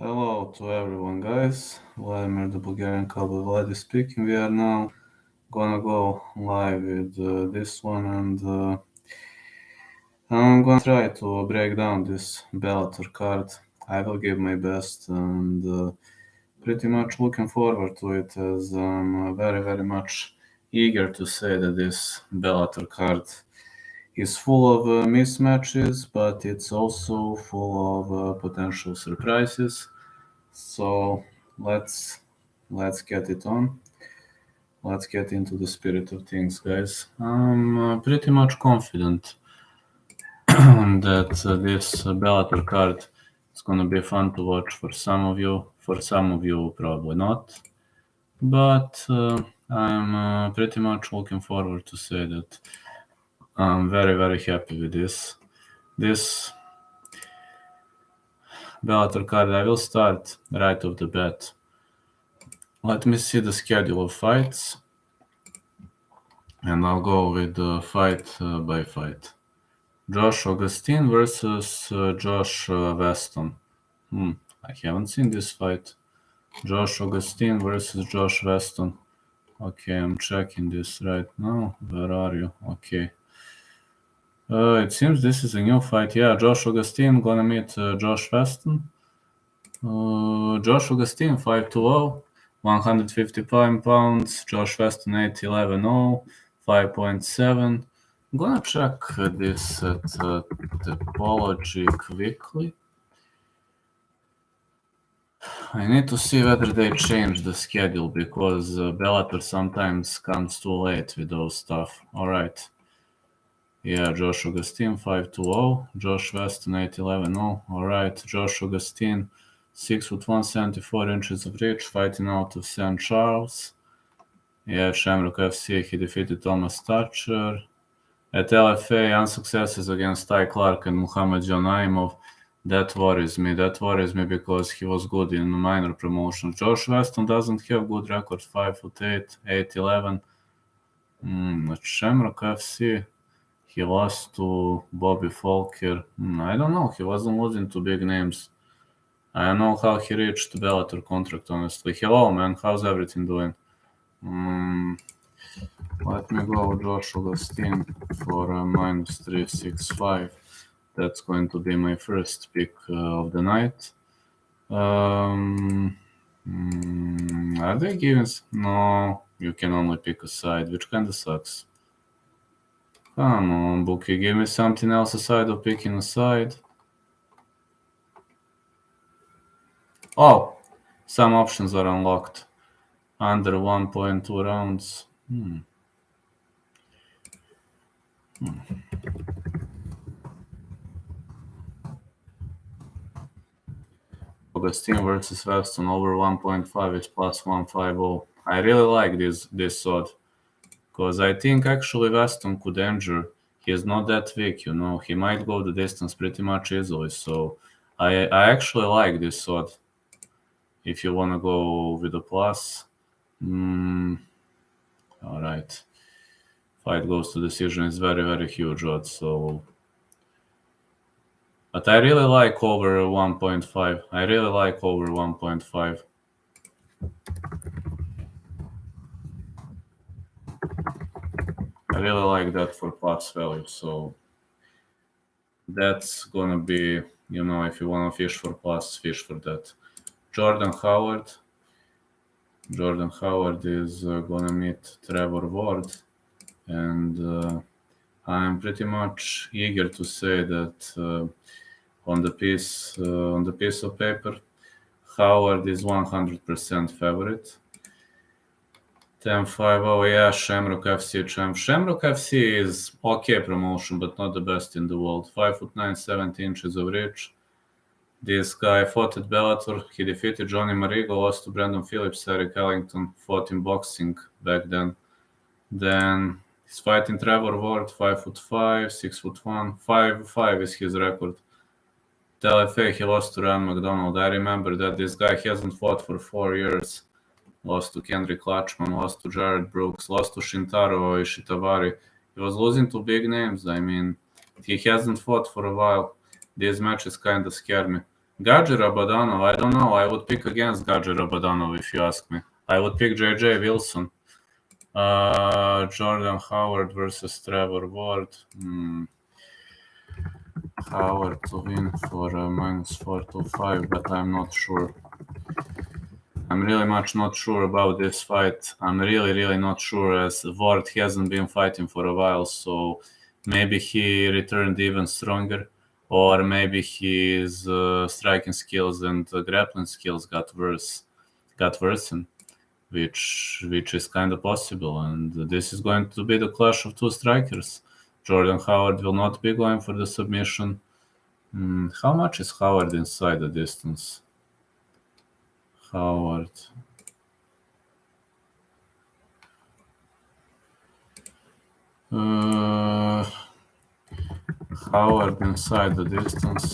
Hello to everyone, guys. Vladimir, the Bulgarian Cowboy Vladi speaking. We are now gonna go live with this one, and I'm gonna try to break down this Bellator card. I will give my best, and pretty much looking forward to it, as I'm very much eager to say that this Bellator card is full of mismatches, but it's also full of potential surprises. So let's get it on. Let's get into the spirit of things, guys. I'm pretty much confident that this Bellator card is gonna be fun to watch for some of you. For some of you, probably not. But I'm pretty much looking forward to say that I'm very happy with this. This Bellator card, I will start right off the bat. Let me see the schedule of fights, and I'll go with fight by fight. Josh Augustine versus Josh Weston. I haven't seen this fight. Josh Augustine versus Josh Weston. Okay, I'm checking this right now. Where are you? Okay. It seems this is a new fight. Yeah, Josh Augustine gonna meet Josh Weston. Josh Augustine 5-0, 155 pounds. Josh Weston 8-11-0, 5.7. I'm gonna check this at Topology quickly. I need to see whether they changed the schedule, because Bellator sometimes comes too late with those stuff. Alright. Yeah, Josh Augustine 5-0, Josh Weston 8-11-0. Alright, Josh Augustine 6'1", 174 inches of reach, fighting out of St. Charles. Yeah, Shamrock FC, he defeated Thomas Thatcher. At LFA, unsuccesses against Ty Clark and Muhammad Jonaimov. That worries me because he was good in minor promotions. Josh Weston doesn't have good record, 5'8", 8'11". At Shamrock FC, he lost to Bobby Falker. I don't know, he wasn't losing to big names. I don't know how he reached the Bellator contract, honestly. Hello, man, how's everything doing? Let me go Josh Augustine for -365. That's going to be my first pick of the night. Are they giving? No, you can only pick a side, which kind of sucks. Come on, bookie, give me something else aside of picking a side. Oh, some options are unlocked. Under 1.2 rounds. Augustine versus Weston over 1.5 is +150. I really like this odd, because I think actually Weston could injure. He is not that weak, you know. He might go the distance pretty much easily. So I actually like this odd. If you want to go with a plus. All right. Fight goes to decision is very huge odd. So, but I really like over 1.5. I really like over 1.5. I really like that for plus value. So that's gonna be, you know, if you want to fish for plus, fish for that. Jordan Howard is gonna meet Trevor Ward, and I'm pretty much eager to say that on the piece of paper, Howard is 100% favorite. 10-5-0, yeah, Shamrock FC champ. Shamrock FC is okay promotion, but not the best in the world. 5'9", 70 inches of reach. This guy fought at Bellator. He defeated Johnny Marigo, lost to Brandon Phillips, Eric Ellington, fought in boxing back then. Then he's fighting Trevor Ward, 5'5", 6'1", 5'5" is his record. LFA, he lost to Ryan McDonald. I remember that this guy hasn't fought for 4 years. Lost to Kendrick Latchman, lost to Jared Brooks, lost to Shintaro Ishitavari. He was losing to big names. I mean, he hasn't fought for a while. These matches kind of scare me. Gadži Rabadanov, I don't know. I would pick against Gadži Rabadanov if you ask me. I would pick JJ Wilson. Jordan Howard versus Trevor Ward. Howard to win for -425, but I'm not sure. I'm really much not sure about this fight. I'm really not sure, as Ward hasn't been fighting for a while, so maybe he returned even stronger, or maybe his striking skills and grappling skills got worsened, which is kind of possible. And this is going to be the clash of two strikers. Jordan Howard will not be going for the submission. How much is Howard inside the distance? Howard. Howard inside the distance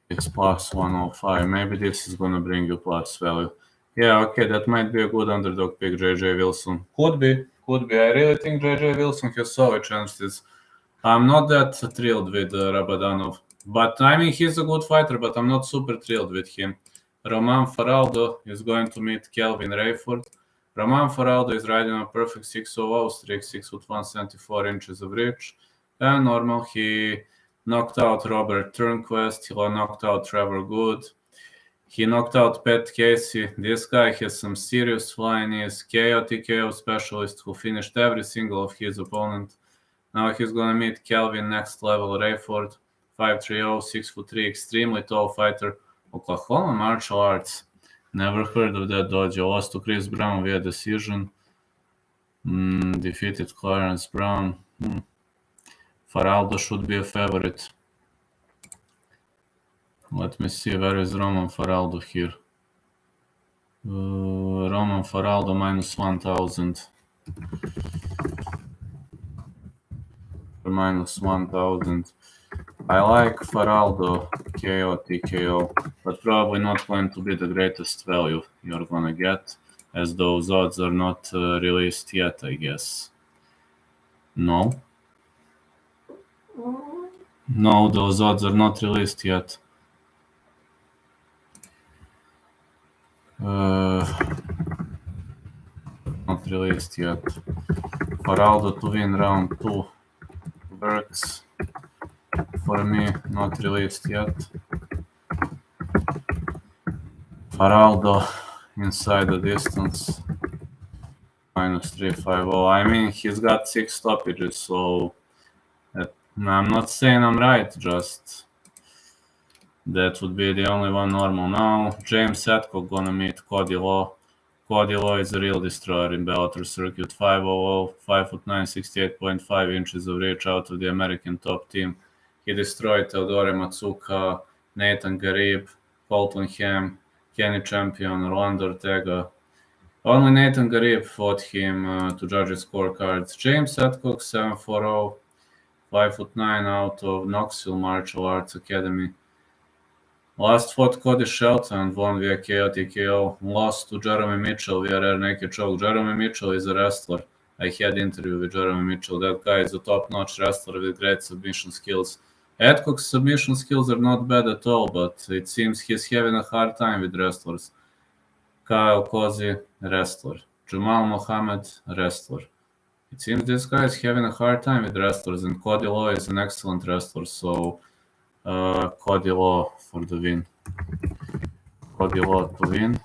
is +105. Maybe this is gonna bring you plus value. Yeah, okay, that might be a good underdog pick, JJ Wilson. Could be. I really think JJ Wilson has solid chances. I'm not that thrilled with Rabadanov, but I mean, he's a good fighter, but I'm not super thrilled with him. Roman Faraldo is going to meet Kelvin Rayford. Roman Faraldo is riding a perfect 6'0" streak, 6'1", 74" of reach. And normal, he knocked out Robert Turnquest, he knocked out Trevor Good, he knocked out Pat Casey. This guy has some serious flying knees, KO TKO specialist who finished every single of his opponent. Now he's gonna meet Kelvin next level Rayford, 5'3", 6'3", extremely tall fighter. Oklahoma martial arts. Never heard of that dojo. Lost to Chris Brown via decision. Defeated Clarence Brown. Faraldo should be a favorite. Let me see, where is Roman Faraldo here? Roman Faraldo -1000. -1000. I like Faraldo KO TKO, but probably not going to be the greatest value you're gonna get, as those odds are not released yet, I guess. No, those odds are not released yet. Not released yet. Faraldo to win round 2 works. For me, not released yet. Faraldo inside the distance, -350. I mean, he's got 6 stoppages, so I'm not saying I'm right, just that would be the only one normal. Now, James Adcock gonna meet Cody Law. Cody Law is a real destroyer in Bellator circuit, 5'00", 5'9", 68.5 inches of reach out of the American top team. He destroyed Teodore Matsuka, Nathan Garib, Colton Ham, Kenny Champion, Orlando Ortega. Only Nathan Garib fought him to judges' scorecards. James Adcock, 7'40", 5'9", out of Knoxville Martial Arts Academy. Last fought Cody Shelton and won via KO TKO. Lost to Jeremy Mitchell via rear naked choke. Jeremy Mitchell is a wrestler. I had interview with Jeremy Mitchell. That guy is a top-notch wrestler with great submission skills. Adcock's submission skills are not bad at all, but it seems he's having a hard time with wrestlers. Kyle Kozi, wrestler. Jamal Mohammed, wrestler. It seems this guy is having a hard time with wrestlers, and Cody Law is an excellent wrestler, so Cody Law for the win. Cody Law to win.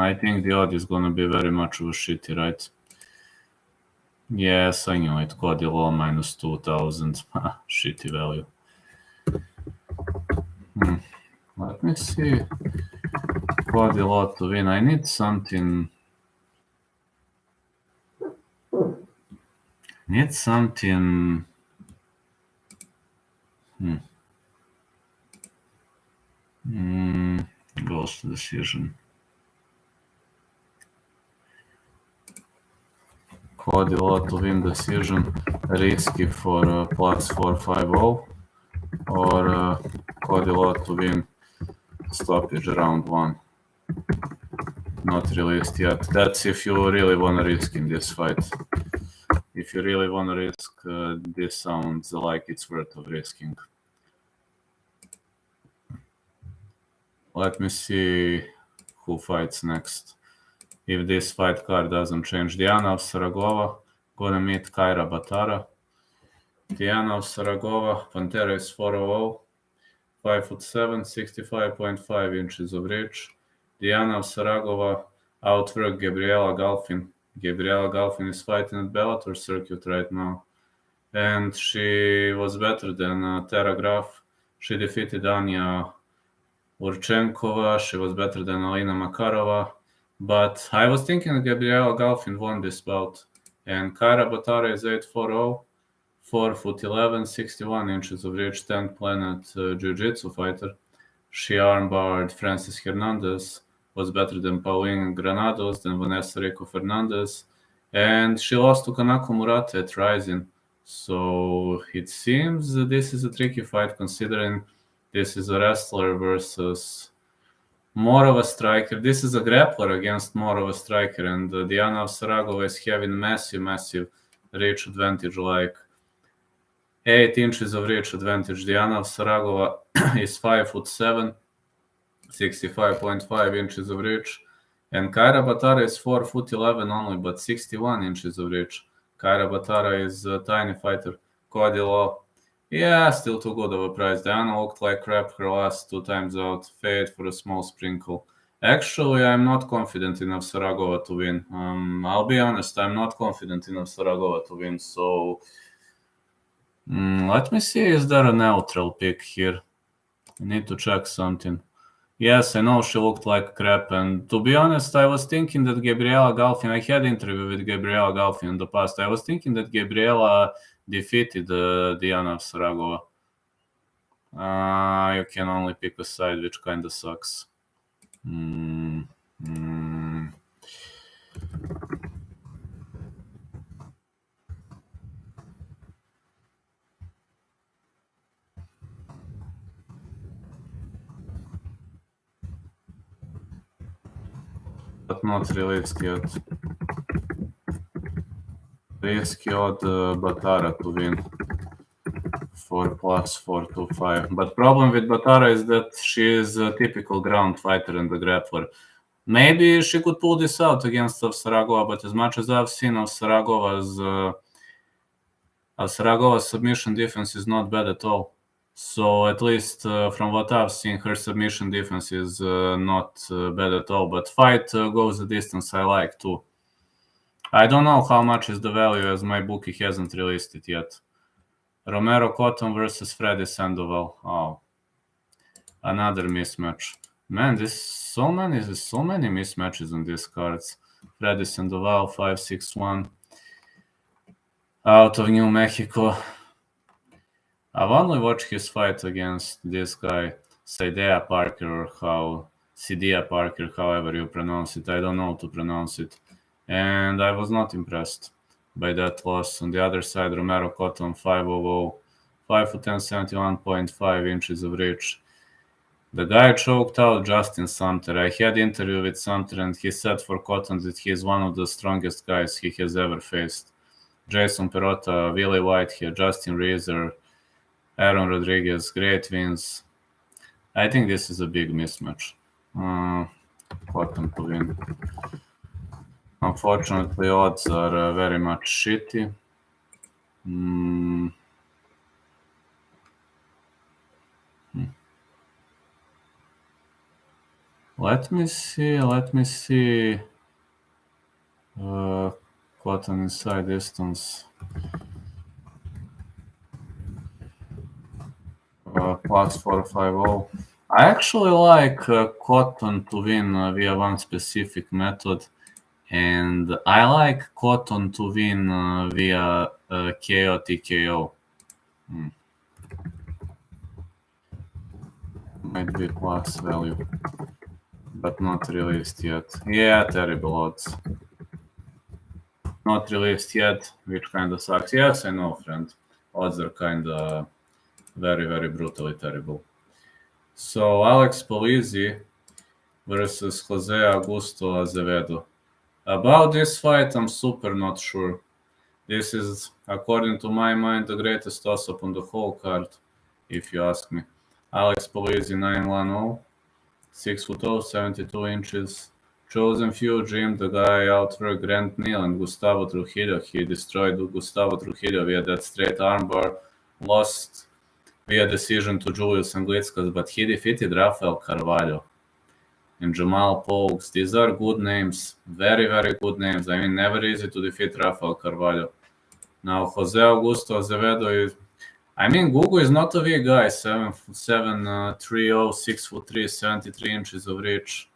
I think the odd is gonna be very much of a shitty, right? Yes, I knew it. Cody Law -2000. Shitty value. Let me see. Cody Law to win. I need something. Goes to decision. Cody Law to win decision. Risky for +450, or Cody Law to win stoppage round 1. Not released yet. That's if you really want to risk in this fight. If you really want to risk, this sounds like it's worth of risking. Let me see who fights next. If this fight card doesn't change. Diana of Saragua gonna meet Kyra Batara. Diana of Saragua, Pantera is 4'0", 5'7", 65.5 inches of reach. Diana of Saragua outworked Gabriela Galfin. Gabriela Galfin is fighting at Bellator circuit right now. And she was better than Tara Graf. She defeated Anya Urchenkova. She was better than Alina Makarova. But I was thinking Gabriela Galfin won this bout. And Kyra Batara is 8'4", 4'11", 61 inches of reach, 10th planet Jiu-Jitsu fighter. She armbarred Francis Hernandez, was better than Pauline Granados, than Vanessa Rico Fernandez, and she lost to Kanako Murata at Rising. So it seems that this is a tricky fight, considering this is a wrestler versus more of a striker. This is a grappler against more of a striker, and Diana of Saragua is having massive reach advantage, like 8 inches of reach advantage. Diana of Saragua is 5'7", 65.5 inches of reach. And Kyra Batara is 4'11" only, but 61 inches of reach. Kyra Batara is a tiny fighter. Cody Law, yeah, still too good of a price. Diana looked like crap her last 2 times out. Fade for a small sprinkle. Actually, I'm not confident enough Saragua to win. I'll be honest, I'm not confident enough Saragua to win. So let me see, is there a neutral pick here? I need to check something. Yes, I know she looked like crap, and to be honest, I was thinking that Gabriela Galfin, I had an interview with Gabriela Galfin in the past, I was thinking that Gabriela defeated Diana of Saragua. You can only pick a side, which kind of sucks. But not released yet. Risky odd Batara to win for plus 425. But problem with Batara is that she is a typical ground fighter and a grappler. Maybe she could pull this out against Saragua, but as much as I've seen of Saragua's submission defense is not bad at all. So at least from what I've seen, her submission defense is not bad at all. But fight goes the distance I like too. I don't know how much is the value, as my bookie hasn't released it yet. Romero Cotton versus Freddy Sandoval. Oh, another mismatch. Man, there's so many mismatches on these cards. Freddy Sandoval, 5'6", out of New Mexico. I've only watched his fight against this guy, Sidea Parker, or Sidea Parker, however you pronounce it. I don't know how to pronounce it. And I was not impressed by that loss. On the other side, Romero Cotton, 5'00", 5'10", 71.5 inches of reach. The guy choked out Justin Sumter. I had an interview with Sumter, and he said for Cotton that he is one of the strongest guys he has ever faced. Jason Perota, Willie Whitehead, Justin Reeser, Aaron Rodriguez, great wins. I think this is a big mismatch. Cotton to win. Unfortunately, odds are very much shitty. Let me see. Cotton inside distance. Plus 450. I actually like Cotton to win via one specific method, and I like Cotton to win via KO TKO. Might be plus value, but not released yet. Yeah, terrible odds. Not released yet, which kind of sucks. Yes, I know, friend. Odds are kind of very brutally terrible. So Alex Polizzi versus Jose Augusto Azevedo. About this fight, I'm super not sure. This is, according to my mind, the greatest toss-up on the whole card, if you ask me. Alex Polizzi 9-1-0, 6'0", 72 inches. Chosen Few dreamed the guy outworked Grant Neal and Gustavo Trujillo. He destroyed Gustavo Trujillo via that straight armbar, lost via decision to Julius and Gizkas, but he defeated Rafael Carvalho and Jamal Polks. These are good names, very, very good names. I mean, never easy to defeat Rafael Carvalho. Now, Jose Augusto Azevedo is, I mean, Gugu is not a weak guy, 7'3", 6'3", 73 inches of reach.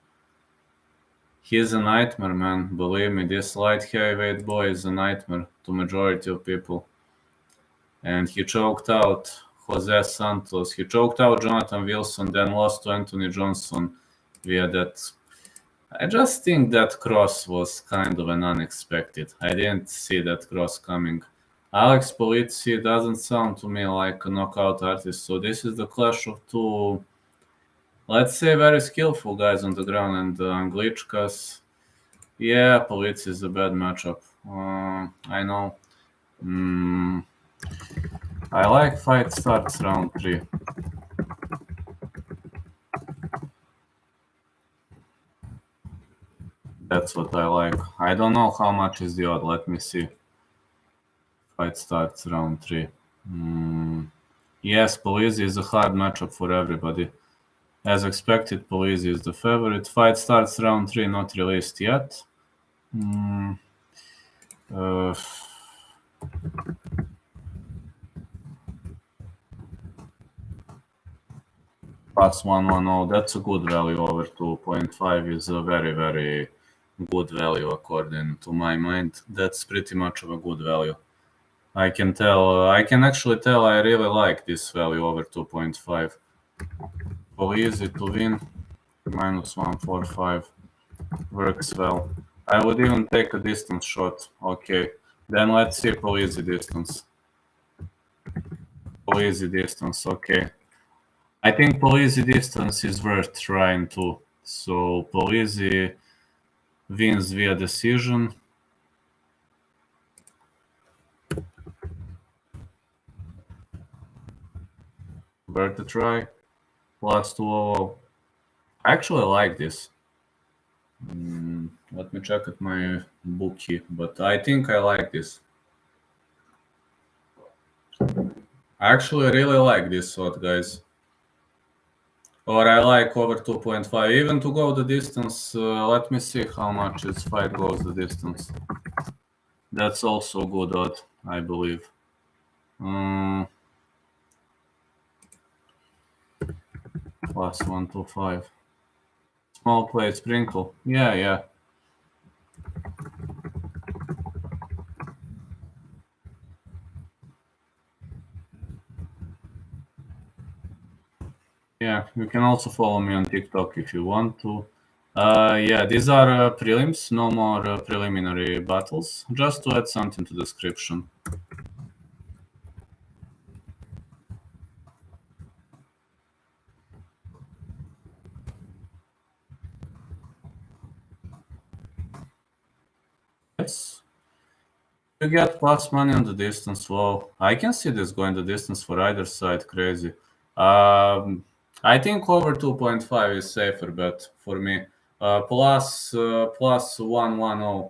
He's a nightmare, man. Believe me, this light heavyweight boy is a nightmare to majority of people. And he choked out Jose Santos. He choked out Jonathan Wilson, then lost to Anthony Johnson via that. I just think that cross was kind of an unexpected. I didn't see that cross coming. Alex Polizzi doesn't sound to me like a knockout artist, so this is the clash of two, let's say, very skillful guys on the ground, and Gizkas. Yeah, Polizzi is a bad matchup. I know. I like fight starts round 3. That's what I like. I don't know how much is the odd. Let me see. Fight starts round 3. Yes, Polizzi is a hard matchup for everybody. As expected, Polizzi is the favorite. Fight starts round 3, not released yet. Plus 110, that's a good value. Over 2.5 is a very, very good value according to my mind. That's pretty much of a good value. I can actually tell I really like this value over 2.5. Polizzi to win, minus 145, works well. I would even take a distance shot. Okay, then let's see Polizzi distance. Polizzi distance, okay. I think Polizzi distance is worth trying too. So Polizzi wins via decision. Worth a try. Plus 200. I actually like this. Let me check at my bookie, but I think I like this. I actually really like this shot, guys. Or I like over 2.5. Even to go the distance, let me see how much this fight goes the distance. That's also good odd, I believe. Plus 125. Small plate sprinkle. Yeah. Yeah, you can also follow me on TikTok if you want to. Yeah, these are prelims, no more preliminary battles. Just to add something to the description. Yes. You get plus money on the distance. Well, I can see this going the distance for either side. Crazy. I think over 2.5 is safer bet for me. Plus 110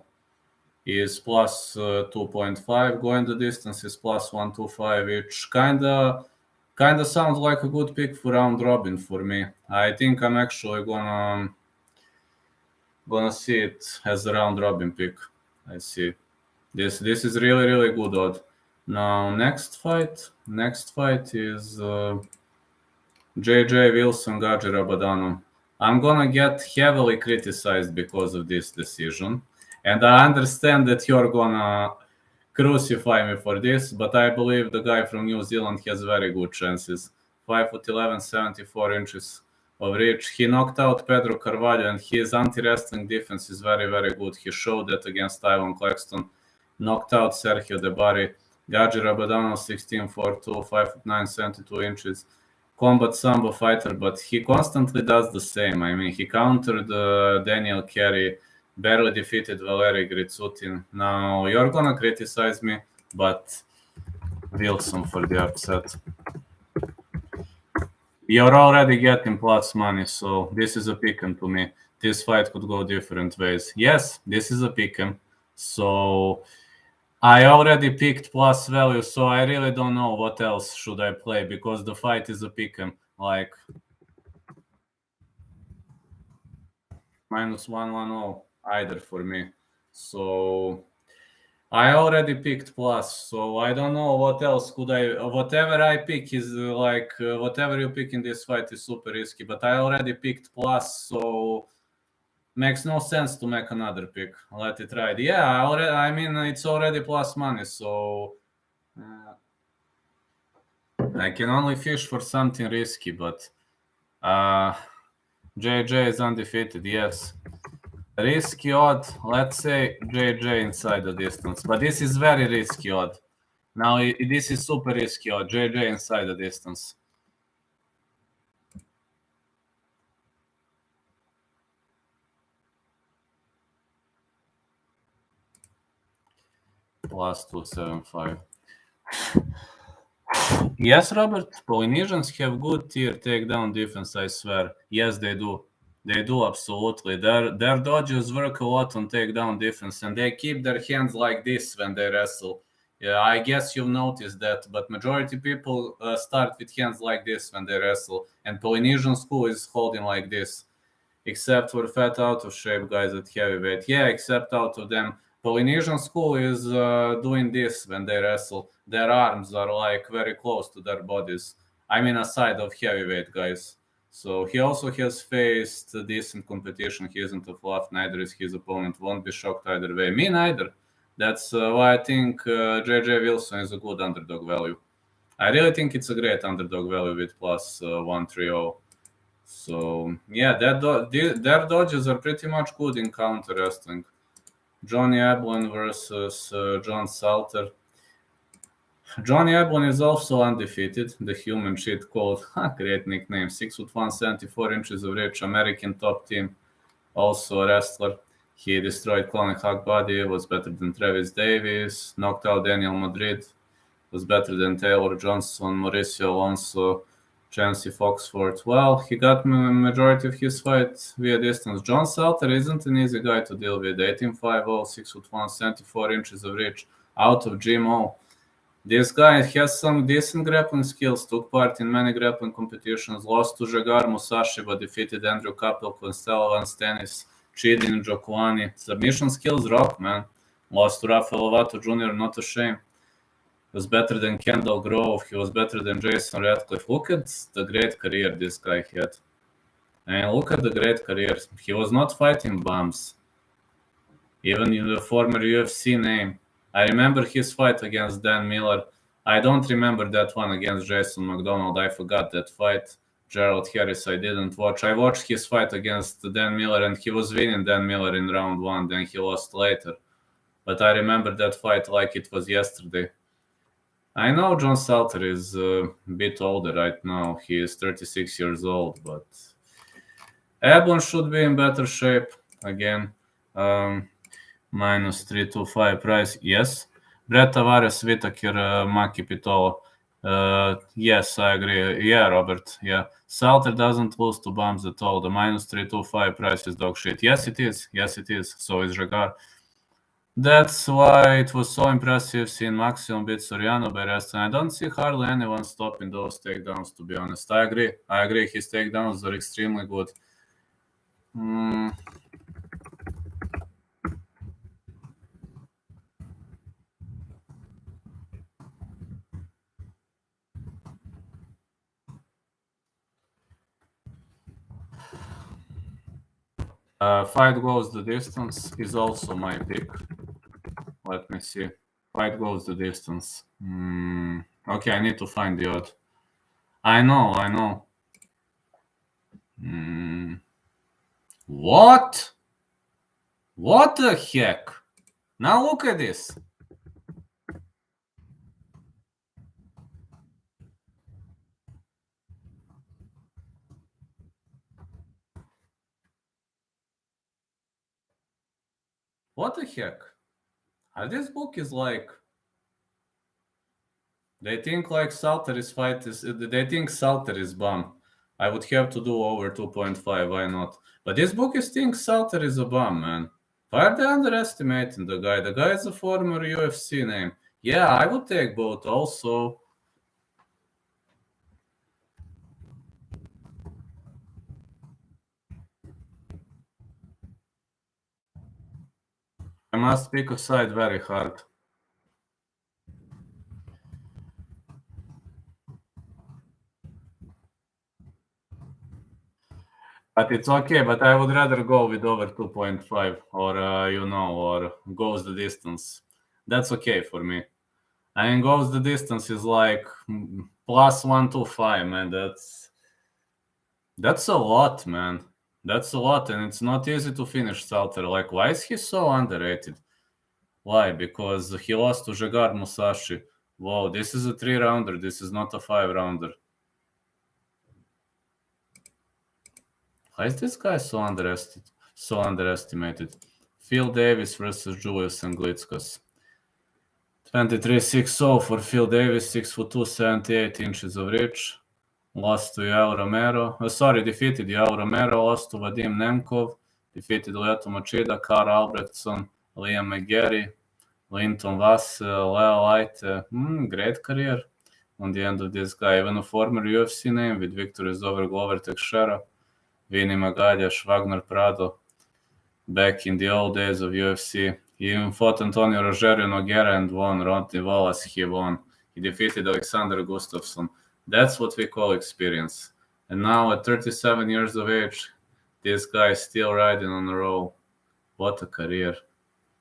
is plus 2.5. Going the distance is plus 125, which kinda sounds like a good pick for round robin for me. I think I'm actually gonna see it as a round robin pick. I see. This is really good odd. Now next fight is JJ Wilson Gaji Rabadano. I'm gonna get heavily criticized because of this decision, and I understand that you're gonna crucify me for this, but I believe the guy from New Zealand has very good chances. 5'11", 74 inches of reach. He knocked out Pedro Carvalho, and his anti-wrestling defense is very good. He showed that against Ivan Claxton. Knocked out Sergio Debari. Gaji Rabadano, 16'4", 5'9", 72 inches. Combat Sambo fighter, but he constantly does the same. I mean, he countered Daniel Carey, barely defeated Valery Gritsutin. Now, you're gonna criticize me, but Wilson for the upset. You're already getting plus money, so this is a pick'em to me. This fight could go different ways. Yes, this is a pick'em. So I already picked plus value, so I really don't know what else should I play because the fight is a pick'em. Like -110 either for me. So I already picked plus, so I don't know what else could I. Whatever I pick is whatever you pick in this fight is super risky. But I already picked plus, so makes no sense to make another pick. Let it ride. Yeah, I mean, it's already plus money, so I can only fish for something risky. But JJ is undefeated. Yes. Risky odd, let's say JJ inside the distance, but this is very risky odd. Now this is super risky odd, JJ inside the distance. +275. Yes, Robert, Polynesians have good tier takedown defense, I swear. Yes, they do. They do, absolutely. Their dodges work a lot on takedown defense, and they keep their hands like this when they wrestle. Yeah, I guess you've noticed that, but majority people start with hands like this when they wrestle, and Polynesian school is holding like this, except for fat out of shape guys at heavyweight. Yeah, except out of them. Polynesian school is doing this when they wrestle. Their arms are like very close to their bodies. I mean, aside of heavyweight guys. So he also has faced decent competition. He isn't a fluff, neither is his opponent. Won't be shocked either way. Me neither. That's why I think JJ Wilson is a good underdog value. I really think it's a great underdog value with plus 130. So yeah, their dodges are pretty much good in counter wrestling. Johnny Ablin versus John Salter. Johnny Ablin is also undefeated. The human cheat code. Great nickname. 6'1", 174 inches of reach. American top team. Also a wrestler. He destroyed Colin Hagbody. Was better than Travis Davis. Knocked out Daniel Madrid. Was better than Taylor Johnson, Mauricio Alonso, Chancey Foxford. Well, he got majority of his fight via distance. John Salter isn't an easy guy to deal with. 18'5", 6'1", 74 inches of reach, out of GMO. This guy has some decent grappling skills, took part in many grappling competitions, lost to Jagar Musashi, but defeated Andrew Capel, Constella Van Stennis, Chidin Jokwani. Submission skills rock, man. Lost to Rafael Lovato Jr., not a shame. Was better than Kendall Grove. He was better than Jason Radcliffe. Look at the great career this guy had. And look at the great career. He was not fighting bums. Even in the former UFC name. I remember his fight against Dan Miller. I don't remember that one against Jason McDonald. I forgot that fight. Gerald Harris I didn't watch. I watched his fight against Dan Miller, and he was winning Dan Miller in round 1. Then he lost later. But I remember that fight like it was yesterday. I know John Salter is a bit older right now. He is 36 years old, but Ablin should be in better shape again. -325 price, yes. Brett Tavares, Whitaker, Maki Pitolo. Yes, I agree. Yeah, Robert. Yeah, Salter doesn't lose to bums at all. The -325 price is dog shit. Yes, it is. Yes, it is. So is Jagar. That's why it was so impressive seeing Maximum beat Soriano by wrestling. I don't see hardly anyone stopping those takedowns, to be honest. I agree. His takedowns are extremely good. Fight goes the distance is also my pick. Let me see. Fight goes the distance. Okay, I need to find the odd. I know. What? What the heck? Now look at this. What the heck? This book is like... They think like Salter is fight is... They think Salter is bum. I would have to do over 2.5. Why not? But this bookies think Salter is a bum, man. Why are they underestimating the guy? The guy is a former UFC name. Yeah, I would take both also. I must pick a side very hard. But it's okay, but I would rather go with over 2.5 or, or goes the distance. That's okay for me. I mean, goes the distance is like plus 125, man. That's a lot, man. That's a lot, and it's not easy to finish Salter. Like, why is he so underrated? Why? Because he lost to Jagar Musashi. Whoa, this is a 3-rounder. This is not a 5-rounder. Why is this guy so underestimated? Phil Davis versus Julius and Gizkas. 23-6-0 for Phil Davis, 6'2", 78 inches of reach. Lost to Yael Romero. Defeated Yael Romero, lost to Vadim Nemkov, defeated Leto Machida, Carl Albrechtson, Liam McGarry, Linton Vassell, Leo Leite. Great career on the end of this guy. Even a former UFC name with victories over Glover Teixeira, Vinny Magalhães, Wagner Prado, back in the old days of UFC. He even fought Antonio Rogerio Nogueira and won. Rodney Wallace, he won. He defeated Alexander Gustafsson. That's what we call experience. And now at 37 years of age, this guy is still riding on a roll. What a career.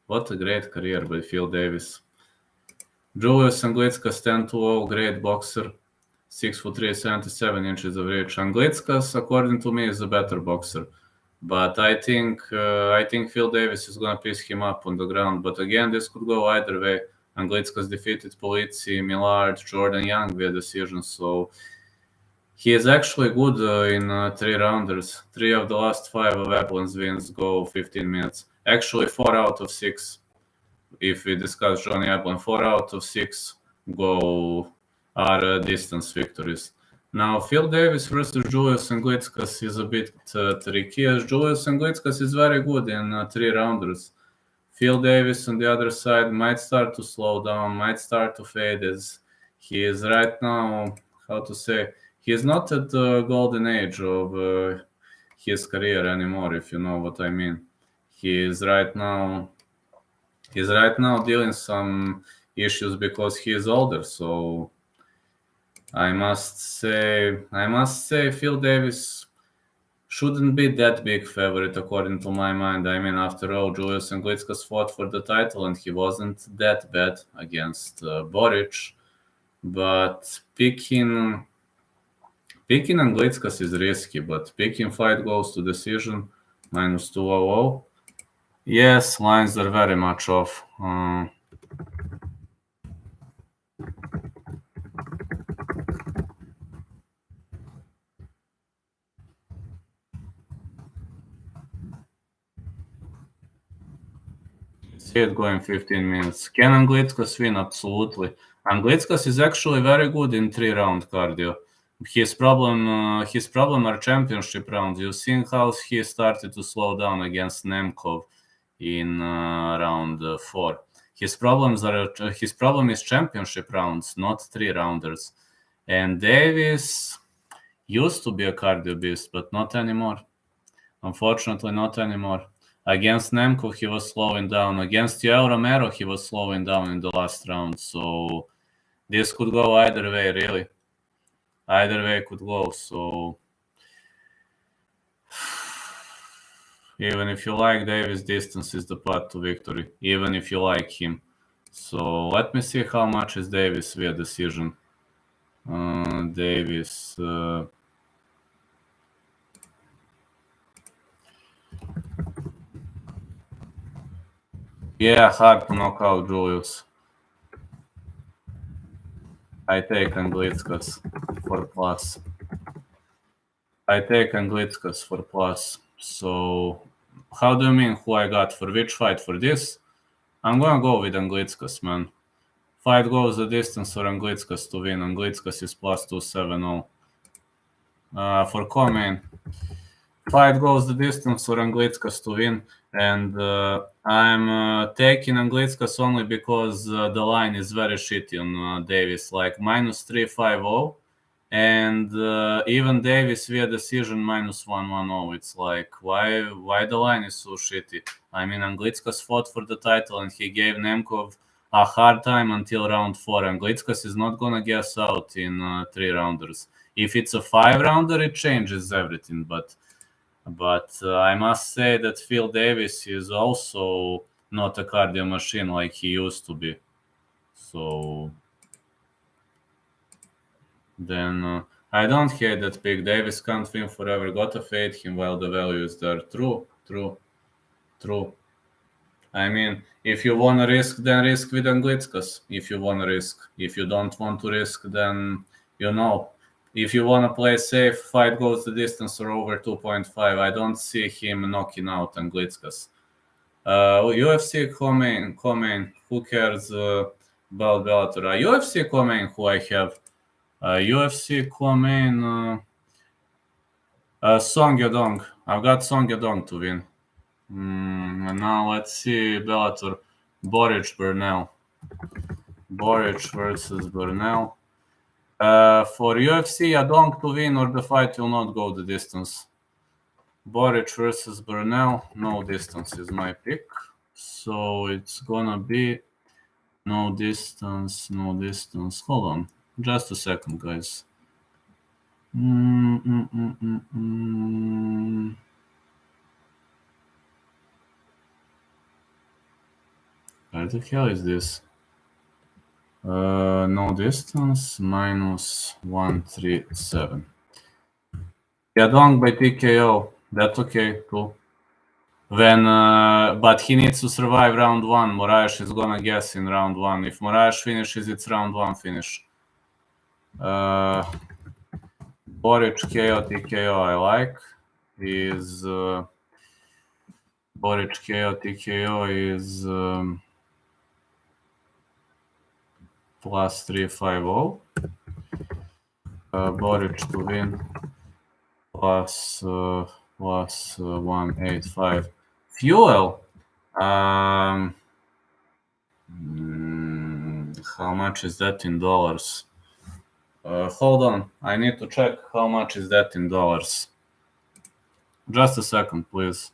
What a great career by Phil Davis. Julius Anglitskas, 10-0, great boxer. 6'3", 77 inches of reach. Anglitskas, according to me, is a better boxer. But I think Phil Davis is going to piece him up on the ground. But again, this could go either way. Anglitskas defeated Polizzi, Millard, Jordan Young via decision. So he is actually good in 3-rounders. 3 of the last 5 of Appleton's wins go 15 minutes. Actually, 4 out of 6. If we discuss Johnny Appleton, 4 out of 6 are distance victories. Now, Phil Davis versus Julius Anglitskas is a bit tricky, as Julius Anglitskas is very good in 3-rounders. Phil Davis on the other side might start to slow down, might start to fade, as he is right now, he is not at the golden age of his career anymore, if you know what I mean. He's right now dealing some issues because he is older, so I must say Phil Davis shouldn't be that big favorite according to my mind. I mean, after all, Julius Anglitskas fought for the title and he wasn't that bad against Borics. But picking Anglitskas is risky, but picking fight goes to decision, minus 200. Yes, lines are very much off. See it going 15 minutes. Can Anglitskas win? Absolutely. Anglitskas is actually very good in 3-round cardio. His problem are championship rounds. You've seen how he started to slow down against Nemkov in round 4. His problem is championship rounds, not 3-rounders. And Davis used to be a cardio beast, but not anymore. Unfortunately, not anymore. Against Nemkov, he was slowing down. Against Yael Romero, he was slowing down in the last round. So this could go either way, really. Either way could go. So even if you like Davis, distance is the path to victory. Even if you like him. So let me see how much is Davis via decision. Davis... Yeah, hard to knock out Julius. I take Anglitskas for plus. So, how do you mean who I got for which fight? For this? I'm gonna go with Anglitskas, man. Fight goes the distance for Anglitskas to win. Anglitskas is plus 270. for co-main. Fight goes the distance for Gizkas to win, and I'm taking Gizkas only because the line is very shitty on Davis, like -350, and even Davis via decision -110. It's like why the line is so shitty? I mean, Gizkas fought for the title and he gave Nemkov a hard time until round 4, and Gizkas is not gonna guess out in 3-rounders. If it's a 5-rounder, it changes everything, but I must say that Phil Davis is also not a cardio machine like he used to be. So then I don't hate that pick. Davis can't win forever. Gotta fade him while the value is there. True. I mean, if you want to risk, then risk with Gizkas. If you want to risk. If you don't want to risk, then, if you want to play safe, fight goes the distance or over 2.5. I don't see him knocking out Gizkas. UFC co-main. Who cares about Bellator? UFC co-main, who I have? UFC co-main Song Yadong. I've got Song Yadong to win. And now let's see Bellator. Borics Burnell. Borics versus Burnell. For UFC, Yadong to win or the fight will not go the distance. Borics versus Burnell, no distance is my pick. So it's gonna be no distance. Hold on. Just a second, guys. What the hell is this? No distance, -137. Yadong by TKO. That's okay, cool. But he needs to survive round 1. Moraes is gonna guess in round 1. If Moraes finishes, it's round 1 finish. Borics KO TKO I like. Is Borics KO TKO is +350. Borics to win plus 185. Fuel. How much is that in dollars? Hold on. I need to check how much is that in dollars. Just a second, please.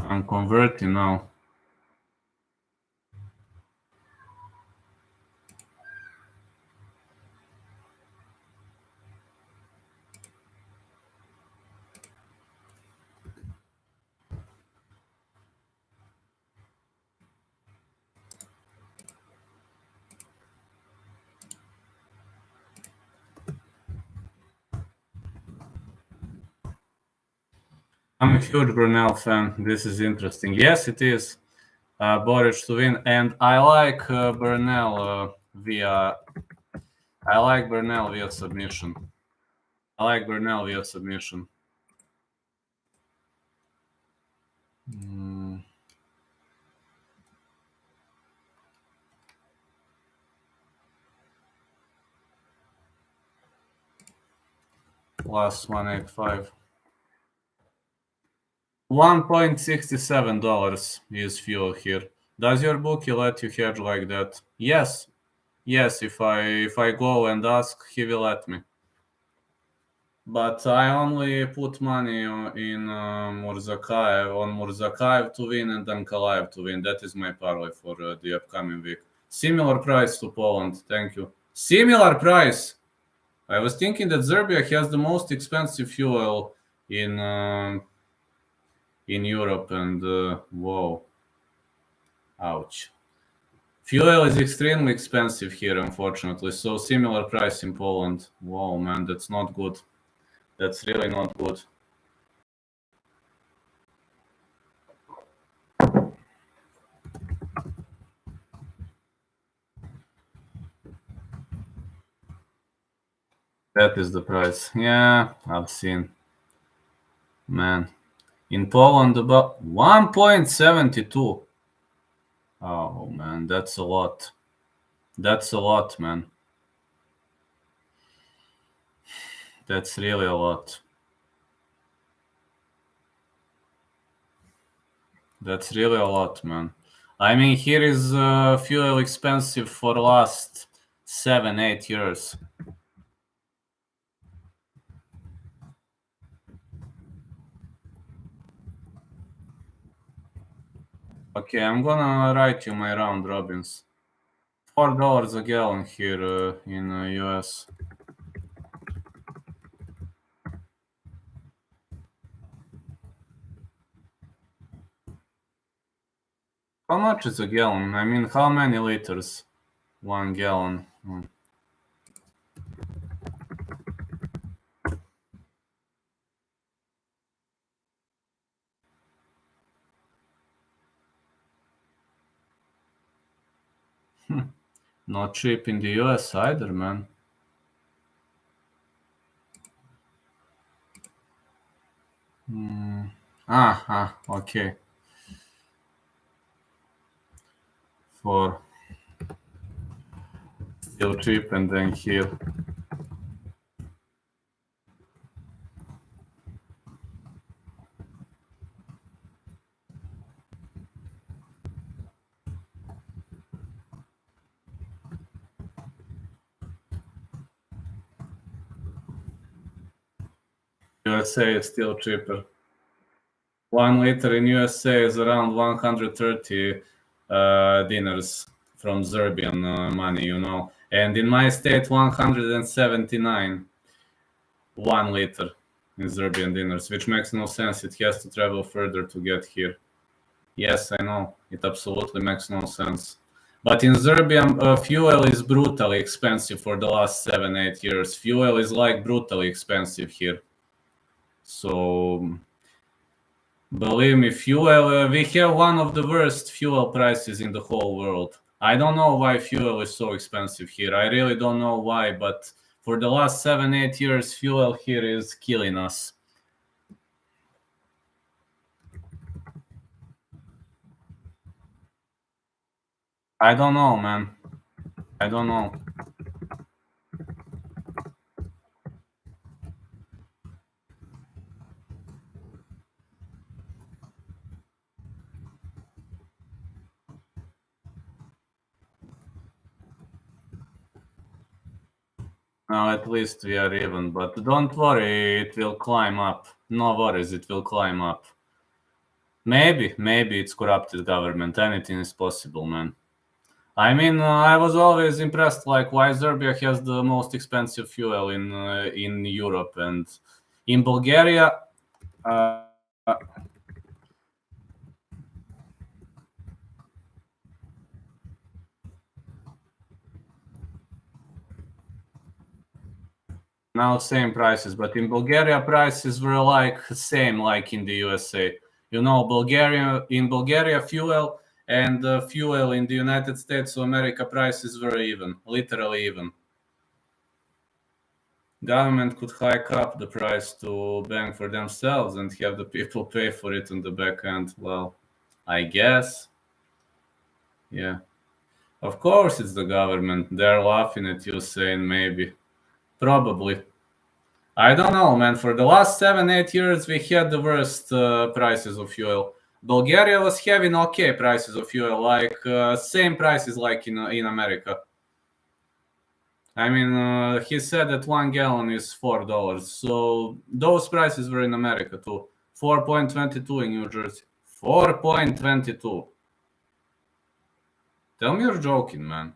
I'm converting now. I'm a huge Burnell fan. This is interesting. Yes, it is. Borics to win, and I like Burnell via submission. Plus 185. $1.67 is fuel here. Does your bookie let you hedge like that? Yes. If I go and ask, he will let me. But I only put money in Murzakaev to win and then Kalaev to win. That is my parlay for the upcoming week. Similar price to Poland. Thank you. Similar price. I was thinking that Serbia has the most expensive fuel in Europe, and whoa, ouch. Fuel is extremely expensive here, unfortunately. So similar price in Poland. Whoa, man, that's not good. That's really not good. That is the price. Yeah, I've seen. Man. In Poland, about 1.72. Oh, man, that's a lot. That's a lot, man. That's really a lot. That's really a lot, man. I mean, here is fuel expensive for the last 7, 8 years. Okay, I'm gonna write you my round robins. $4 a gallon here in US. How much is a gallon? I mean, how many liters? 1 gallon. Not cheap in the US either, man. Okay. For still cheap and then here. USA is still cheaper. 1 liter in USA is around 130 dinars from Serbian money, And in my state, 179 1 liter in Serbian dinars, which makes no sense. It has to travel further to get here. Yes, I know. It absolutely makes no sense. But in Serbia, fuel is brutally expensive for the last 7, 8 years. Fuel is like brutally expensive here. So believe me, fuel, we have one of the worst fuel prices in the whole world. I don't know why fuel is so expensive here. I really don't know why, but for the last 7, 8 years, fuel here is killing us. I don't know, man. I don't know. Now at least we are even, but don't worry, it will climb up. No worries, it will climb up. Maybe it's corrupted government. Anything is possible, man. I mean, I was always impressed, like why Serbia has the most expensive fuel in Europe and in Bulgaria. Uh, Now same prices, but in Bulgaria prices were like same like in the USA. Bulgaria fuel and fuel in the United States of America prices were even, literally even. Government could hike up the price to bank for themselves and have the people pay for it on the back end. Well, I guess. Yeah. Of course it's the government. They're laughing at you saying maybe. Probably. I don't know, man. For the last 7, 8 years, we had the worst prices of fuel. Bulgaria was having okay prices of fuel, like same prices like in America. I mean, he said that 1 gallon is $4, so those prices were in America too. 4.22 in New Jersey. 4.22. Tell me you're joking, man.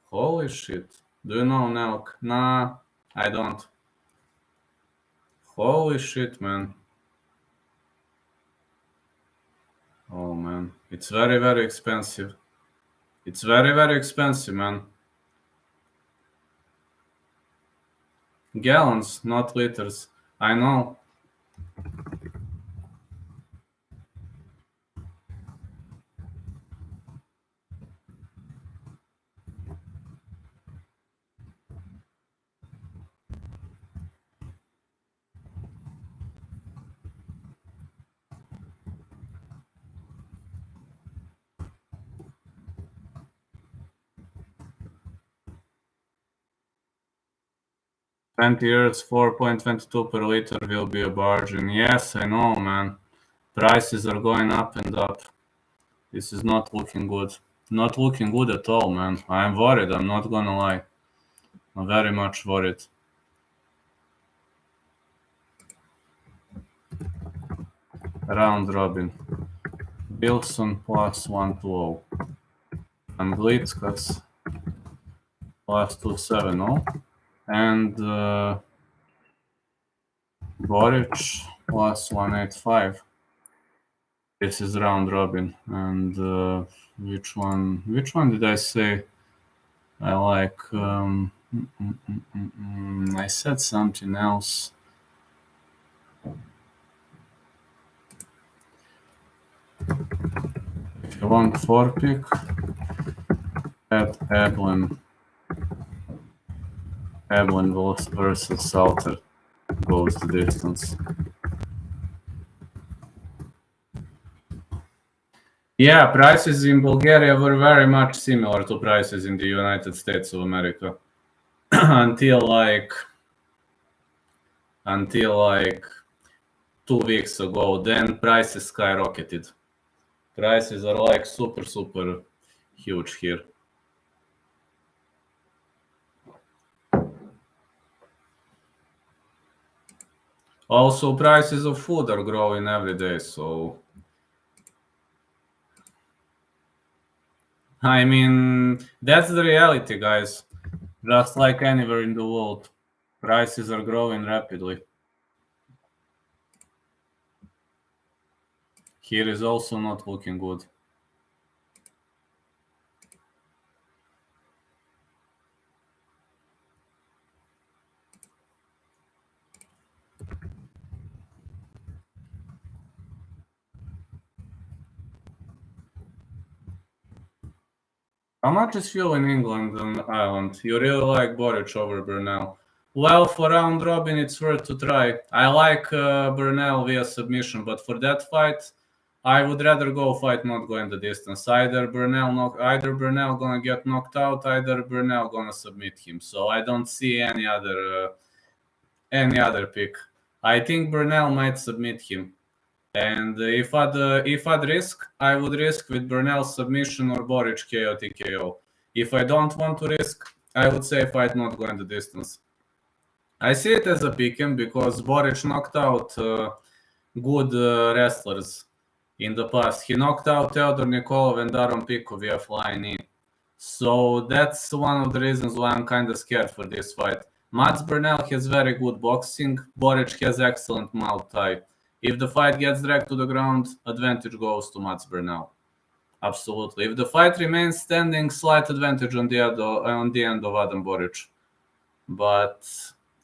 Holy shit. Do you know Nelk? Nah, I don't. Holy shit, man. Oh man, it's very, very expensive. It's very, very expensive, man. Gallons, not liters. I know. 20 years, 4.22 per liter will be a bargain. Yes, I know, man. Prices are going up and up. This is not looking good. Not looking good at all, man. I'm worried, I'm not gonna lie. I'm very much worried. Round robin. Wilson plus 120. And Gizkas plus 270. And Borics plus 185. This is round robin. And which one did I say I like? I said something else. If you want 4-pick, add Eblin versus Salter goes the distance. Yeah, prices in Bulgaria were very much similar to prices in the United States of America until like 2 weeks ago. Then prices skyrocketed. Prices are like super huge here. Also, prices of food are growing every day, so I mean, that's the reality, guys. Just like anywhere in the world, prices are growing rapidly. Here is also not looking good. How much is fuel in England and Ireland? You really like Borics over Burnell? Well, for round robin, it's worth to try. I like Burnell via submission, but for that fight, I would rather go fight not going the distance. Either Burnell gonna get knocked out, either Burnell gonna submit him. So I don't see any other pick. I think Burnell might submit him. And if I'd risk, I would risk with Burnell submission or Borics KO TKO. If I don't want to risk, I would say fight not going the distance. I see it as a pick'em because Borics knocked out good wrestlers in the past. He knocked out Theodor Nikolov and Daron Pico via flying knee. So that's one of the reasons why I'm kind of scared for this fight. Mats Burnell has very good boxing. Borics has excellent mouth tie. If the fight gets dragged to the ground, advantage goes to Mats Burnell. Absolutely. If the fight remains standing, slight advantage on the end of Adam Boric. But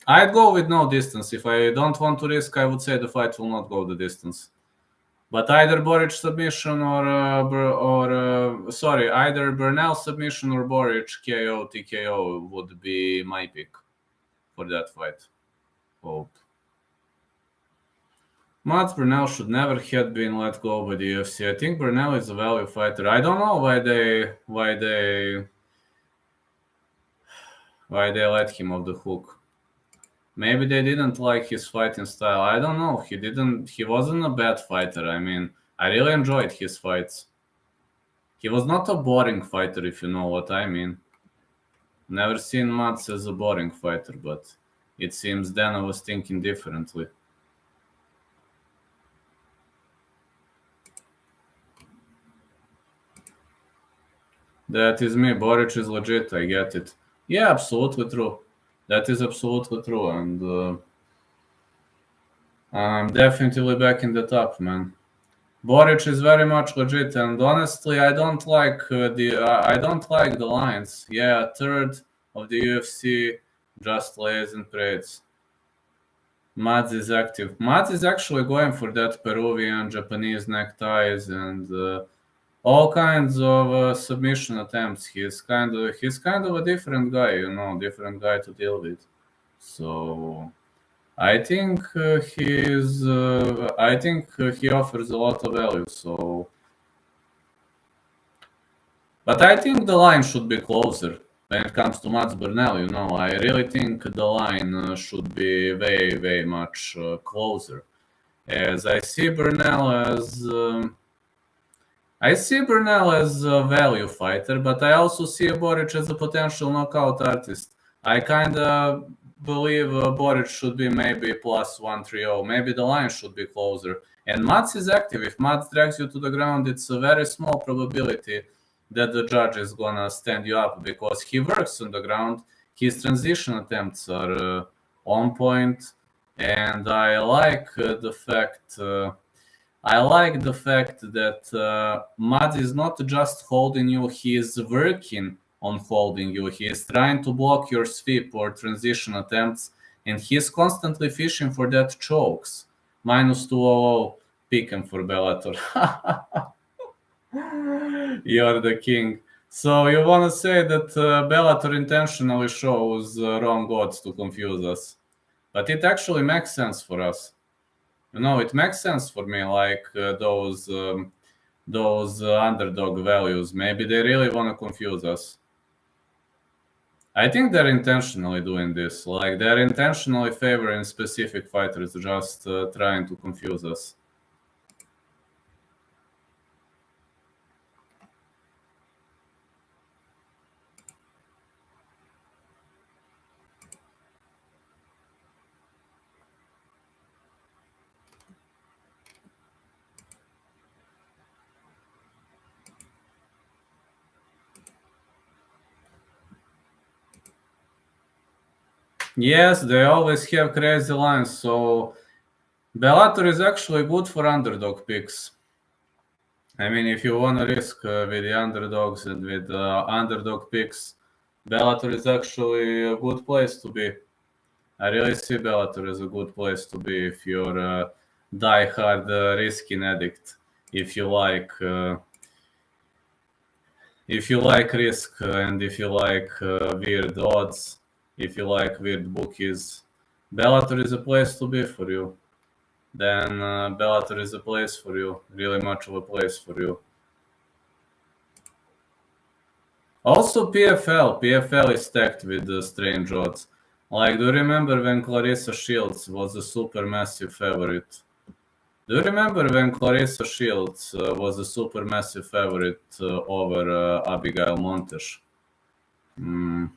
I'd go with no distance. If I don't want to risk, I would say the fight will not go the distance. But either Boric submission either Burnell submission or Boric KO TKO would be my pick for that fight. Hope. Mats Burnell should never have been let go by the UFC. I think Burnell is a value fighter. I don't know why they let him off the hook. Maybe they didn't like his fighting style. I don't know. He wasn't a bad fighter. I mean, I really enjoyed his fights. He was not a boring fighter, if you know what I mean. Never seen Mats as a boring fighter, but it seems then I was thinking differently. That is me. Boric is legit. I get it. Yeah, absolutely true. That is absolutely true. And I'm definitely back in the top, man. Boric is very much legit. And honestly, I don't like the lines. Yeah, third of the UFC just lays and prays. Mads is active. Mads is actually going for that Peruvian Japanese neckties and all kinds of submission attempts. He's kind of a different guy, different guy to deal with. So I think he offers a lot of value. So, but I think the line should be closer. when it comes to Mats Burnell, you know, I really think the line should be way, way much closer. As I see Burnell as a value fighter, but I also see Boric as a potential knockout artist. I kind of believe Boric should be maybe plus 130. Maybe the line should be closer. And Mats is active. If Mats drags you to the ground, it's a very small probability that the judge is gonna stand you up because he works on the ground. His transition attempts are on point, and I like the fact that Mads is not just holding you; he is working on holding you. He is trying to block your sweep or transition attempts, and he is constantly fishing for that chokes. Minus 200 picking for Bellator. You're the king. So you want to say that Bellator intentionally shows wrong odds to confuse us, but it actually makes sense for us. You know, it makes sense for me, like those underdog values. Maybe they really want to confuse us. I think they're intentionally doing this. Like they're intentionally favoring specific fighters, just trying to confuse us. Yes, they always have crazy lines. So Bellator is actually good for underdog picks. I mean, if you want to risk with the underdogs and with underdog picks, Bellator is actually a good place to be. I really see Bellator as a good place to be if you're a die-hard risking addict. If you like risk and if you like weird odds, if you like weird bookies, Bellator is a place to be for you. Then Bellator is a place for you, really much of a place for you. Also PFL is stacked with strange odds. Like, do you remember when Clarissa Shields was a super massive favorite? Do you remember when Clarissa Shields was a super massive favorite over Abigail Montes? Mm.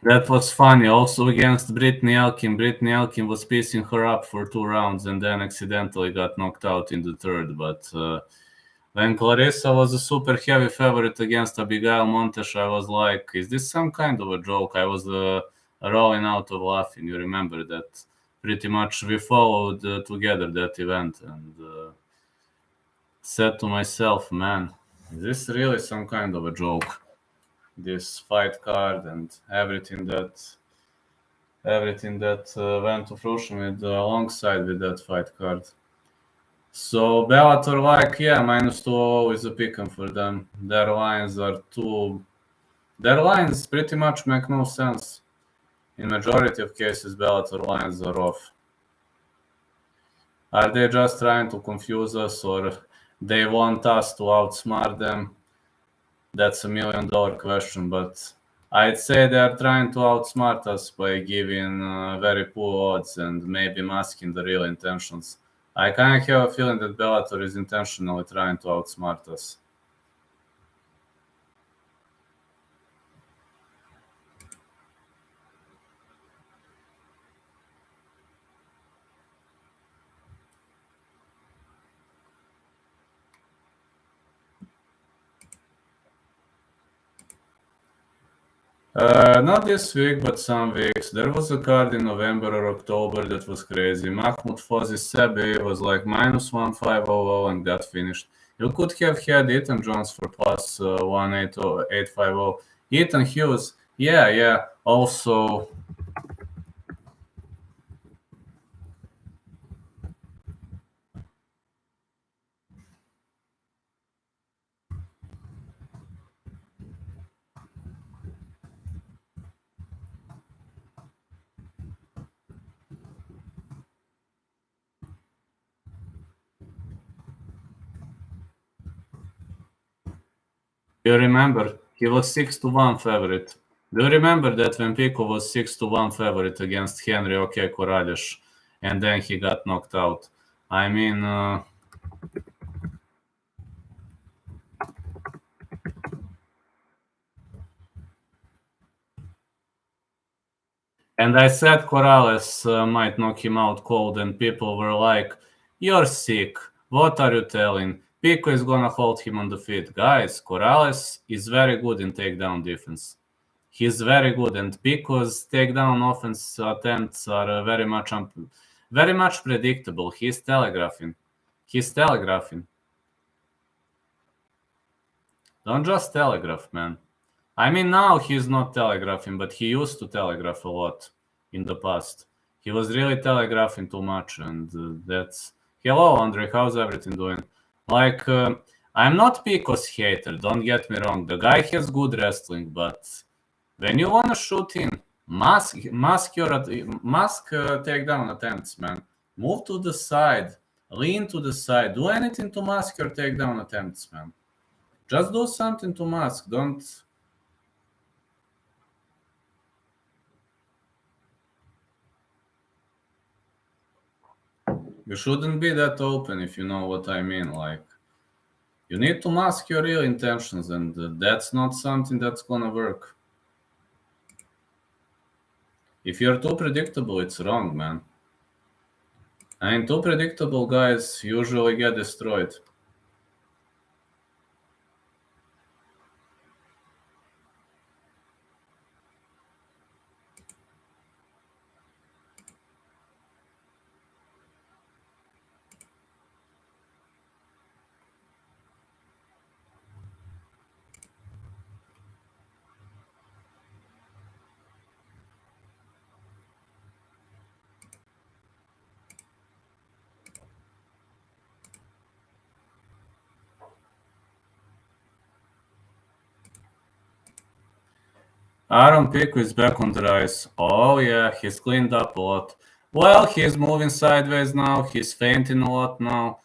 That was funny. Also against Brittany Elkin. Brittany Elkin was piecing her up for 2 rounds and then accidentally got knocked out in the third. But when Clarissa was a super heavy favorite against Abigail Montes, I was like, is this some kind of a joke? I was rolling out of laughing. You remember that? Pretty much we followed together that event and said to myself, man, is this really some kind of a joke? This fight card and everything that went to fruition with alongside with that fight card. So Bellator, like, yeah, minus 200 is a pick'em for them. Their lines pretty much make no sense. In majority of cases, Bellator lines are off. Are they just trying to confuse us, or they want us to outsmart them? That's $1 million question, but I'd say they're trying to outsmart us by giving very poor odds and maybe masking the real intentions. I kind of have a feeling that Bellator is intentionally trying to outsmart us. Not this week, but some weeks. There was a card in November or October that was crazy. Mahmoud Fozi Sebi was like minus 1500 and got finished. You could have had Ethan Jones for plus 18850. Ethan Hughes, yeah. Also, Do you remember? He was 6-1 favorite. Do you remember that when Pico was 6-1 favorite against Henry Corrales, and then he got knocked out? I mean, and I said Corrales might knock him out cold, and people were like, "You're sick. What are you telling? Pico is gonna hold him on the feet." Guys, Corrales is very good in takedown defense. He's very good, and Pico's takedown offense attempts are very much predictable. He's telegraphing. Don't just telegraph, man. I mean, now he's not telegraphing, but he used to telegraph a lot in the past. He was really telegraphing too much, and that's... Hello, Andre, how's everything doing? Like, I'm not Pico's hater, don't get me wrong. The guy has good wrestling, but when you want to shoot in, mask takedown attempts, man. Move to the side, lean to the side, do anything to mask your takedown attempts, man. Just do something to mask, don't... You shouldn't be that open, if you know what I mean. Like, you need to mask your real intentions, and that's not something that's gonna work. If you're too predictable, it's wrong, man. I mean, too predictable guys usually get destroyed. Aaron Pico is back on the rise. Oh yeah, he's cleaned up a lot. Well, he's moving sideways now. He's fainting a lot now.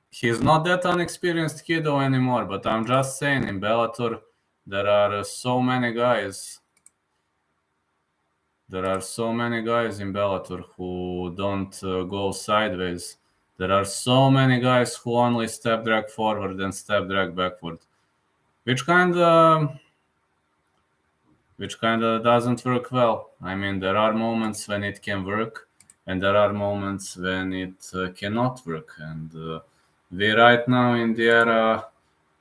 He's not that unexperienced kiddo anymore, but I'm just saying, in Bellator, there are so many guys. There are so many guys in Bellator who don't go sideways. There are so many guys who only step drag forward and step drag backward, which kind of doesn't work well. I mean, there are moments when it can work, and there are moments when it cannot work. And we're right now in the era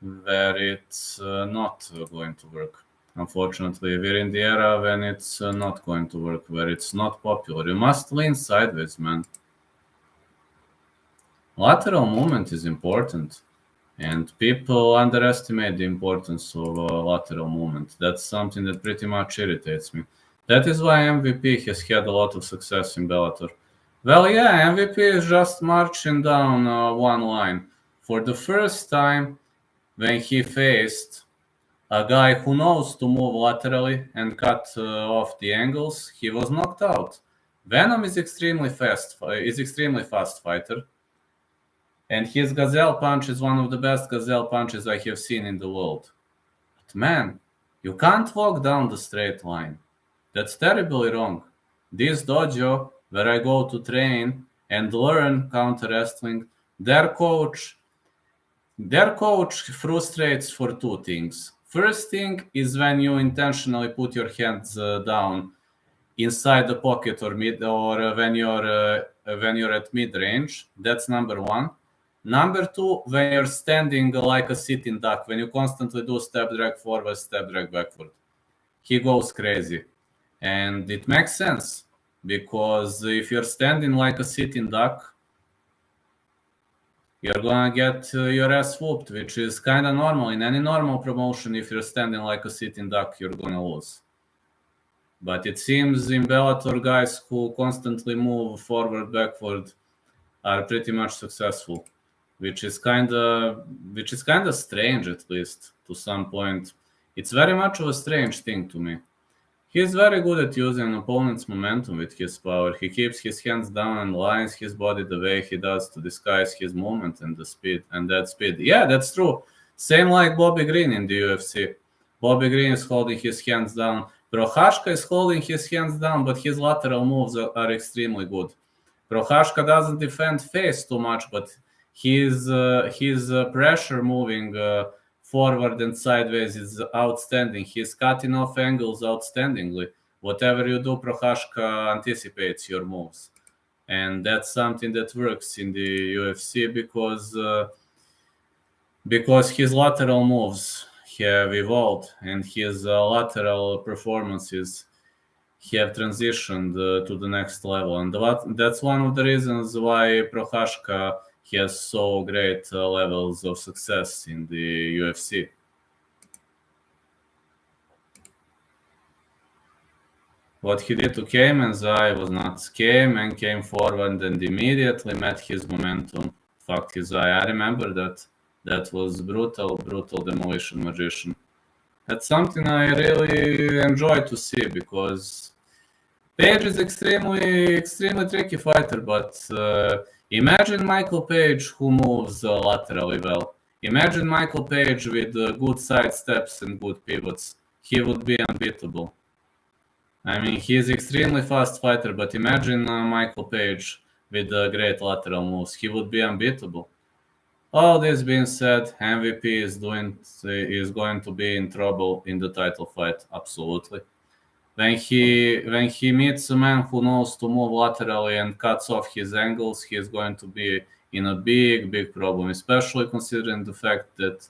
where it's not going to work. Unfortunately, we're in the era when it's not going to work, where it's not popular. You must lean sideways, man. Lateral movement is important, and people underestimate the importance of lateral movement. That's something that pretty much irritates me. That is why MVP has had a lot of success in Bellator. Well, yeah, MVP is just marching down one line. For the first time, when he faced a guy who knows to move laterally and cut off the angles, he was knocked out. Venom is extremely fast fighter, and his gazelle punch is one of the best gazelle punches I have seen in the world. But man, you can't walk down the straight line. That's terribly wrong. This dojo, where I go to train and learn counter wrestling, their coach frustrates for two things. First thing is when you intentionally put your hands down inside the pocket or when you're at mid range. That's number one. Number two, when you're standing like a sitting duck, when you constantly do step drag forward, step drag backward, he goes crazy, and it makes sense because if you're standing like a sitting duck, you're gonna get your ass whooped, which is kind of normal. In any normal promotion, if you're standing like a sitting duck, you're gonna lose. But it seems in Bellator, guys who constantly move forward, backward are pretty much successful, which is kind of strange, at least to some point. It's very much of a strange thing to me. He's very good at using an opponent's momentum with his power. He keeps his hands down and lines his body the way he does to disguise his movement and the speed and that speed. Yeah, that's true. Same like Bobby Green in the UFC. Bobby Green is holding his hands down. Prochazka is holding his hands down, but his lateral moves are extremely good. Prochazka doesn't defend face too much, but his pressure moving forward and sideways is outstanding. He's cutting off angles outstandingly. Whatever you do, Prochazka anticipates your moves. And that's something that works in the UFC because his lateral moves have evolved and his lateral performances have transitioned to the next level. And that's one of the reasons why Prochazka has so great levels of success in the UFC. What he did to Cayman's eye was nuts. Cayman came forward and immediately met his momentum, fucked his eye. I remember that. That was brutal demolition magician. That's something I really enjoy to see because Page is extremely tricky fighter, but imagine Michael Page who moves laterally well. Imagine Michael Page with good side steps and good pivots. He would be unbeatable. I mean, he is extremely fast fighter, but imagine Michael Page with great lateral moves. He would be unbeatable. All this being said, MVP is going to be in trouble in the title fight. Absolutely. When he meets a man who knows to move laterally and cuts off his angles, he is going to be in a big problem, especially considering the fact that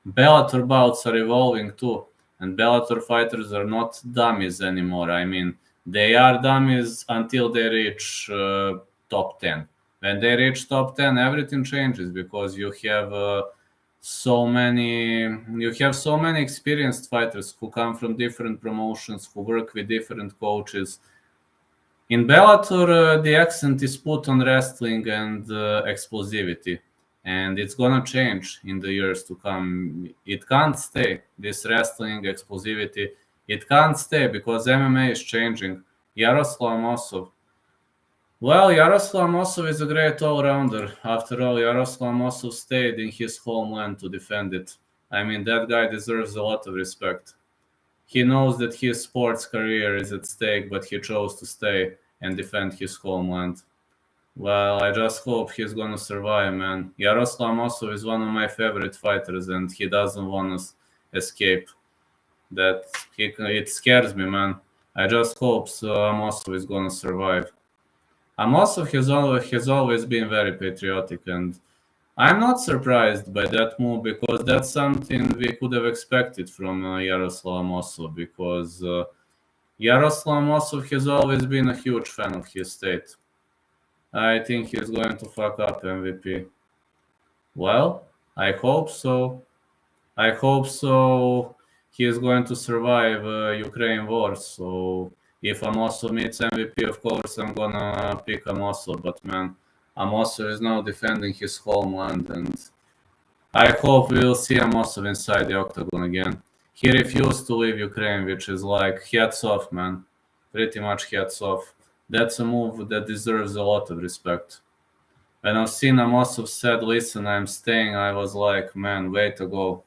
Bellator bouts are evolving too, and Bellator fighters are not dummies anymore. I mean, they are dummies until they reach top 10. When they reach top 10, everything changes because you have so many experienced fighters who come from different promotions, who work with different coaches. In Bellator, the accent is put on wrestling and explosivity, and it's gonna change in the years to come. It can't stay. This wrestling explosivity, it can't stay because MMA is changing. Yaroslav Mosov. Well, Yaroslav Mosov is a great all-rounder. After all, Yaroslav Mosov stayed in his homeland to defend it. I mean, that guy deserves a lot of respect. He knows that his sports career is at stake, but he chose to stay and defend his homeland. Well, I just hope he's gonna survive, man. Yaroslav Mosov is one of my favorite fighters, and he doesn't want to escape. It scares me, man. I just hope Mosov is gonna survive. Amosov has always been very patriotic, and I'm not surprised by that move because that's something we could have expected from Yaroslav Amosov because Yaroslav Amosov has always been a huge fan of his state. I think he's going to fuck up MVP. Well, I hope so. I hope so. He is going to survive Ukraine war, so if Amosov meets MVP, of course, I'm gonna pick Amosov. But man, Amosov is now defending his homeland, and I hope we'll see Amosov inside the octagon again. He refused to leave Ukraine, which is like hats off, man. Pretty much hats off. That's a move that deserves a lot of respect. When I've seen Amosov said, "Listen, I'm staying," I was like, man, way to go.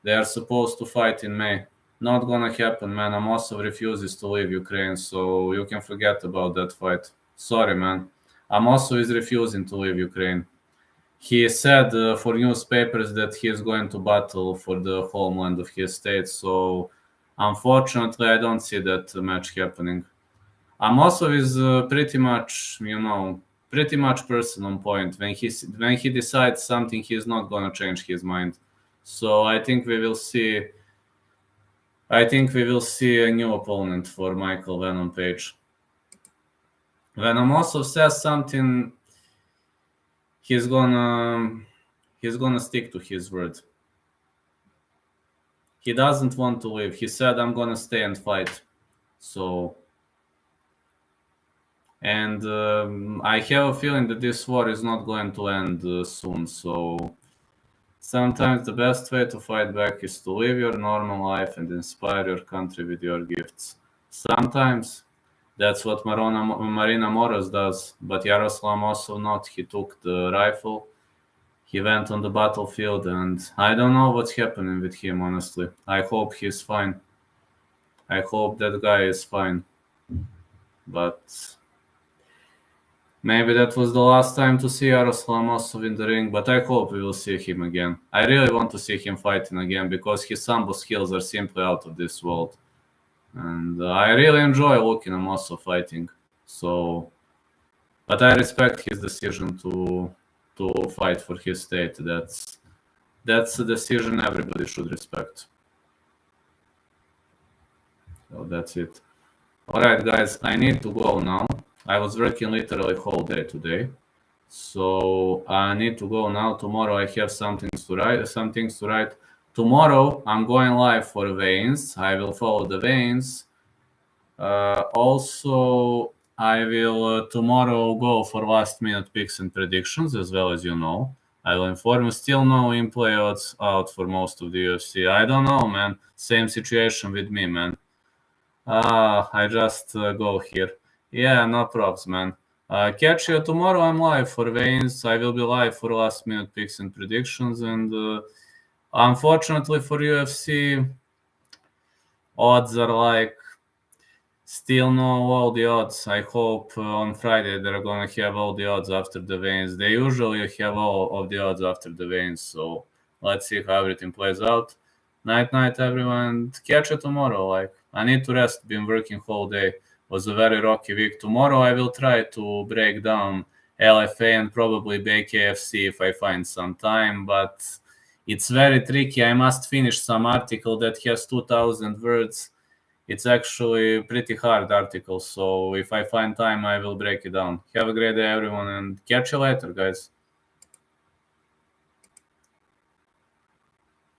They are supposed to fight in May. Not gonna happen, man. Amosov refuses to leave Ukraine, so you can forget about that fight. Sorry, man. Amosov is refusing to leave Ukraine. He said for newspapers that he is going to battle for the homeland of his state, so unfortunately, I don't see that match happening. Amosov is pretty much person on point. When he decides something, he's not gonna change his mind. So I think we will see a new opponent for Michael Venom Page. When Amosov says something, he's gonna stick to his word. He doesn't want to leave. He said, "I'm gonna stay and fight." So, and I have a feeling that this war is not going to end soon. So sometimes the best way to fight back is to live your normal life and inspire your country with your gifts. Sometimes that's what Marina Moros does, but Yaroslav Mosov not. He took the rifle, He went on the battlefield, and I don't know what's happening with him, honestly. I hope he's fine. I hope that guy is fine. But maybe that was the last time to see Yaroslav Mosov in the ring, but I hope we will see him again. I really want to see him fighting again because his sambo skills are simply out of this world. And I really enjoy looking at Mosov fighting. So, but I respect his decision to fight for his state. That's a decision everybody should respect. So that's it. All right, guys, I need to go now. I was working literally whole day today, so I need to go now. Tomorrow I have some things to write. Tomorrow I'm going live for veins. I will follow the veins. Also, I will tomorrow go for last minute picks and predictions as well, as you know. I will inform you. Still no in-play odds out for most of the UFC. I don't know, man. Same situation with me, man. I just go here. Yeah, no props, man. Catch you tomorrow. I'm live for veins. I will be live for last minute picks and predictions. And unfortunately for UFC, odds are like still no all the odds. I hope on Friday they're gonna have all the odds after the veins. They usually have all of the odds after the veins. So let's see how everything plays out. Night, everyone. Catch you tomorrow. Like, I need to rest. Been working whole day. Was a very rocky week. Tomorrow I will try to break down LFA and probably BKFC if I find some time, but it's very tricky. I must finish some article that has 2,000 words. It's actually a pretty hard article, so if I find time, I will break it down. Have a great day, everyone, and catch you later, guys.